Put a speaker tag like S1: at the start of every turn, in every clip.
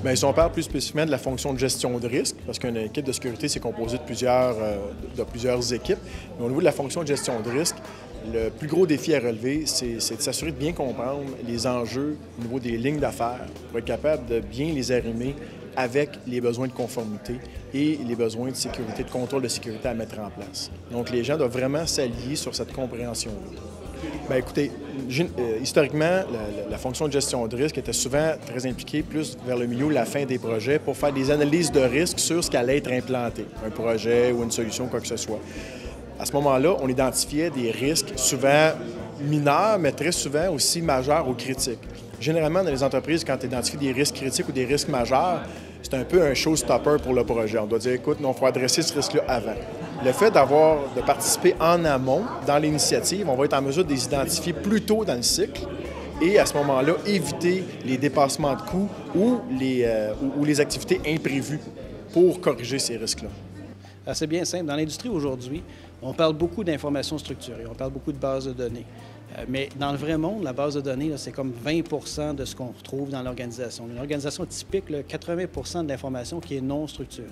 S1: Bien, si on parle plus spécifiquement de la fonction de gestion de risque, parce qu'une équipe de sécurité, c'est composé de plusieurs équipes. Mais au niveau de la fonction de gestion de risque, le plus gros défi à relever, c'est de s'assurer de bien comprendre les enjeux au niveau des lignes d'affaires pour être capable de bien les arrimer avec les besoins de conformité et les besoins de sécurité, de contrôle de sécurité à mettre en place. Donc, les gens doivent vraiment s'allier sur cette compréhension-là. Bien, écoutez, historiquement, la fonction de gestion de risque était souvent très impliquée plus vers le milieu ou la fin des projets pour faire des analyses de risque sur ce qui allait être implanté, un projet ou une solution, quoi que ce soit. À ce moment-là, on identifiait des risques souvent mineurs, mais très souvent aussi majeurs ou critiques. Généralement, dans les entreprises, quand tu identifies des risques critiques ou des risques majeurs, c'est un peu un showstopper pour le projet. On doit dire, écoute, il faut adresser ce risque-là avant. Le fait de participer en amont dans l'initiative, on va être en mesure de les identifier plus tôt dans le cycle et à ce moment-là, éviter les dépassements de coûts ou les activités imprévues pour corriger ces risques-là.
S2: C'est bien simple. Dans l'industrie aujourd'hui, on parle beaucoup d'informations structurées, on parle beaucoup de bases de données. Mais dans le vrai monde, la base de données, c'est comme 20 de ce qu'on retrouve dans l'organisation. Une organisation typique, là, 80 de l'information qui est non structurée,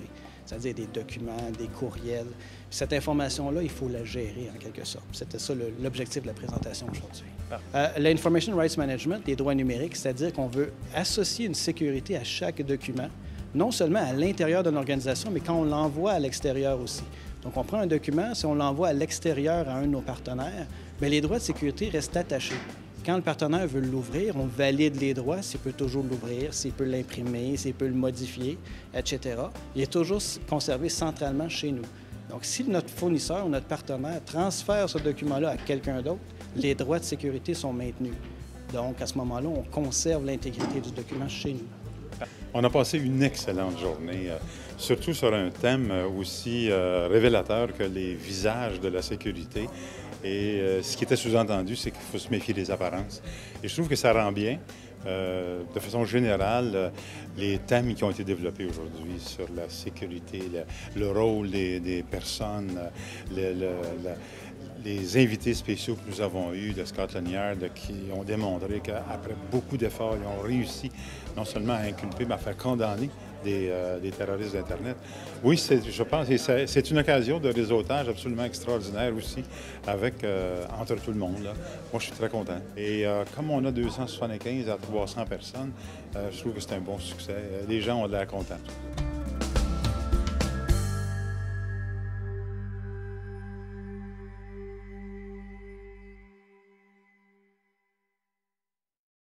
S2: c'est-à-dire des documents, des courriels. Puis cette information-là, il faut la gérer en quelque sorte. C'était ça l'objectif de la présentation aujourd'hui. L'Information Rights Management, les droits numériques, c'est-à-dire qu'on veut associer une sécurité à chaque document, non seulement à l'intérieur de l'organisation, mais quand on l'envoie à l'extérieur aussi. Donc, on prend un document, si on l'envoie à l'extérieur à un de nos partenaires, bien, les droits de sécurité restent attachés. Quand le partenaire veut l'ouvrir, on valide les droits, s'il peut toujours l'ouvrir, s'il peut l'imprimer, s'il peut le modifier, etc. Il est toujours conservé centralement chez nous. Donc, si notre fournisseur ou notre partenaire transfère ce document-là à quelqu'un d'autre, les droits de sécurité sont maintenus. Donc, à ce moment-là, on conserve l'intégrité du document chez nous.
S3: On a passé une excellente journée, surtout sur un thème aussi révélateur que les visages de la sécurité. Et ce qui était sous-entendu, c'est qu'il faut se méfier des apparences. Et je trouve que ça rend bien, de façon générale, les thèmes qui ont été développés aujourd'hui sur la sécurité, le rôle des personnes, les invités spéciaux que nous avons eus de Scotland Yard qui ont démontré qu'après beaucoup d'efforts, ils ont réussi non seulement à inculper, mais à faire condamner des terroristes d'Internet. Oui, je pense que c'est une occasion de réseautage absolument extraordinaire aussi entre tout le monde. Là. Moi, je suis très content. Et comme on a 275 à 300 personnes, je trouve que c'est un bon succès. Les gens ont l'air contents.